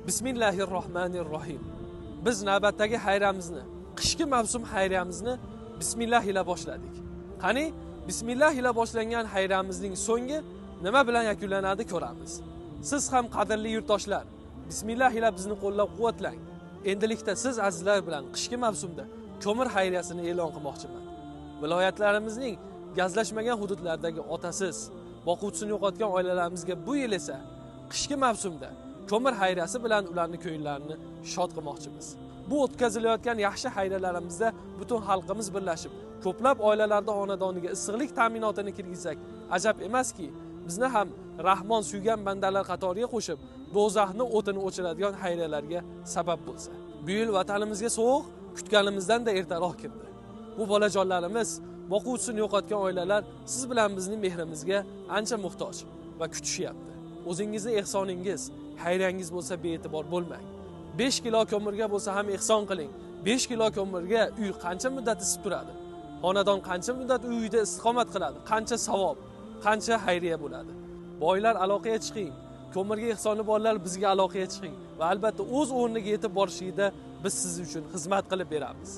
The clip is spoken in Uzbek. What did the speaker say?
Bismillahirrohmanirrohim. Biz navbatdagi hayramizni, qishki mavsum hayramizni bismillah ila boshladik. Qani, bismillah ila boshlangan hayramizning so'nggi nima bilan yakunlanadi ko'ramiz. Siz ham qadrli yurtdoshlar, bismillah ila bizni qo'llab-quvvatlang. Endilikda siz azizlar bilan qishki mavsumda ko'mir hayriyasini e'lon qilmoqchiman. Viloyatlarimizning gazlashmagan hududlaridagi otasiz, boquvchisini yo'qotgan oilalarimizga bu yil esa qishki mavsumda ko'mir hayriyasi bilan ularning ko'nglarini shod qilmoqchimiz. Bu o'tkazilayotgan yaxshi hayralarimizda butun xalqimiz birlashib, ko'plab oilalarda xonadoniga issiqlik ta'minotini kirgizsak, ajab emaski, bizni ham Rahmon suygan bandalar qatoriga qo'shib, do'zaxni o'tini o'chiradigan hayralarga sabab bo'lsa. Bu yil vatanimizga sovuq kutganimizdan-da ertaroq kirdi. Bu bolajonlarimiz, boquvchisini yo'qotgan oilalar siz bilan bizning mehrimizga ancha muhtoj va kutishyapti. O'zingizning ehsoningiz, hayrangiz bo'lsa bee'tibor bo'lmang. 5 kilo ko'mirga bo'lsa ham ehson qiling. 5 kilo ko'mirga uy qancha muddat isib turadi? Xonadon qancha muddat uyda istiqomat qiladi? Qancha savob, qancha xayriya bo'ladi? Boylar aloqaga chiqing. Ko'mirga ehsoni borlar bizga aloqaga chiqing va albatta o'z o'rniga yetib borishida biz siz uchun xizmat qilib beramiz.